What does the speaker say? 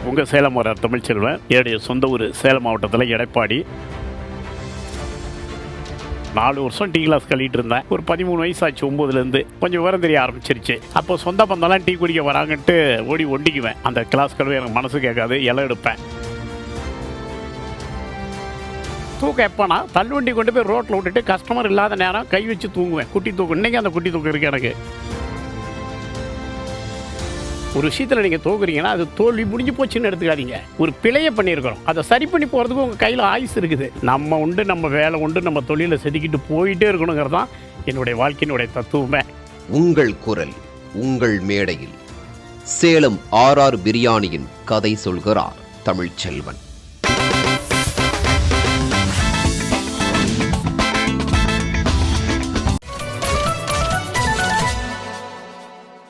உங்கள் சேலம் வர தமிழ்ச்செல்வன். என்னுடைய சொந்த ஊர் சேலம் மாவட்டத்தில் எடப்பாடி. 4 வருஷம் டீ கிளாஸ் கழிட்டு இருந்தேன். ஒரு 13 வயசு ஆச்சு. 9லேருந்து கொஞ்சம் விவரம் தெரிய ஆரம்பிச்சிருச்சு. அப்போ சொந்த பந்தெல்லாம் டீ குடிக்க வராங்கன்ட்டு ஓடி ஒண்டிக்குவேன். அந்த கிளாஸ் கழுவி எனக்கு மனசு கேட்காது, இலை எடுப்பேன். தூக்கம் எப்போனா தள்ளுவண்டி கொண்டு போய் ரோட்டில் விட்டுட்டு கஸ்டமர் இல்லாத நேரம் கை வச்சு தூங்குவேன். குட்டி தூக்கம். இன்றைக்கி அந்த குட்டி தூக்கம் இருக்குது எனக்கு. ஒரு விஷயத்தில் நீங்கள் தோக்குறீங்கன்னா அது தோல்வி முடிஞ்சு போச்சுன்னு எடுத்துக்காதீங்க. ஒரு பிழையை பண்ணியிருக்கிறோம், அதை சரி பண்ணி போகிறதுக்கு உங்கள் கையில் ஆயுசு இருக்குது. நம்ம உண்டு, நம்ம வேலை உண்டு, நம்ம தொழிலை செதுக்கிட்டு போயிட்டே இருக்கணுங்கிறது தான் என்னுடைய வாழ்க்கையினுடைய தத்துவமே. உங்கள் குரல் உங்கள் மேடையில் சேலம் RR பிரியாணியின் கதை சொல்கிறார் தமிழ்ச்செல்வன்.